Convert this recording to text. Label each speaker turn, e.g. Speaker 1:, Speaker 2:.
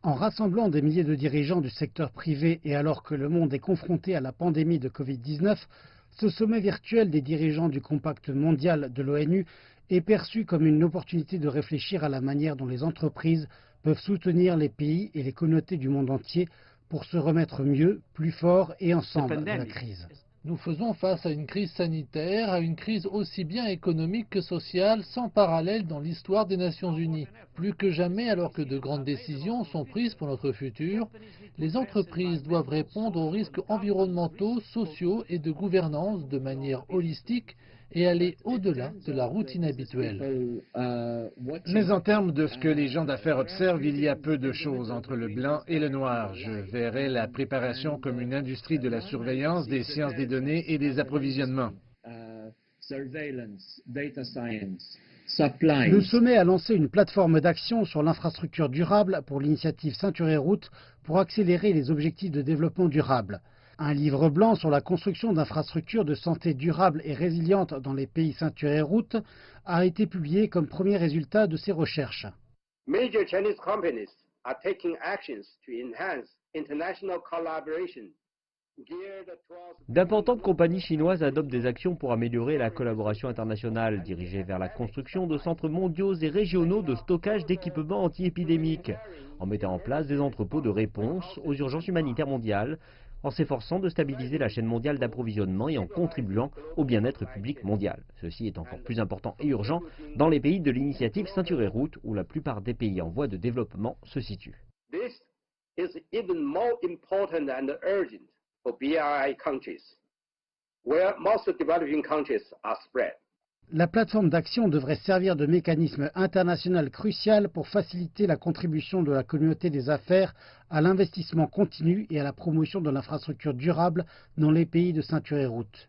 Speaker 1: En rassemblant des milliers de dirigeants du secteur privé et alors que le monde est confronté à la pandémie de Covid-19, ce sommet virtuel des dirigeants du Compact mondial de l'ONU est perçu comme une opportunité de réfléchir à la manière dont les entreprises peuvent soutenir les pays et les communautés du monde entier pour se remettre mieux, plus fort et ensemble de la crise.
Speaker 2: Nous faisons face à une crise sanitaire, à une crise aussi bien économique que sociale, sans parallèle dans l'histoire des Nations Unies. Plus que jamais, alors que de grandes décisions sont prises pour notre futur, les entreprises doivent répondre aux risques environnementaux, sociaux et de gouvernance de manière holistique et aller au-delà de la routine habituelle.
Speaker 3: Mais en termes de ce que les gens d'affaires observent, il y a peu de choses entre le blanc et le noir. Je verrais la préparation comme une industrie de la surveillance, des sciences des données et des approvisionnements.
Speaker 1: Le sommet a lancé une plateforme d'action sur l'infrastructure durable pour l'initiative Ceinture et Route pour accélérer les objectifs de développement durable. Un livre blanc sur la construction d'infrastructures de santé durables et résilientes dans les pays Ceinture et Route a été publié comme premier résultat de ces recherches.
Speaker 4: Major Chinese companies are taking actions to enhance international collaboration.
Speaker 5: D'importantes compagnies chinoises adoptent des actions pour améliorer la collaboration internationale, dirigée vers la construction de centres mondiaux et régionaux de stockage d'équipements anti-épidémiques, en mettant en place des entrepôts de réponse aux urgences humanitaires mondiales, en s'efforçant de stabiliser la chaîne mondiale d'approvisionnement et en contribuant au bien-être public mondial. Ceci est encore plus important et urgent dans les pays de l'initiative Ceinture et Route, où la plupart des pays en voie de développement se situent.
Speaker 4: This is even more important and urgent for BRI countries, where most developing countries are spread.
Speaker 1: La plateforme d'action devrait servir de mécanisme international crucial pour faciliter la contribution de la communauté des affaires à l'investissement continu et à la promotion de l'infrastructure durable dans les pays de Ceinture et Route.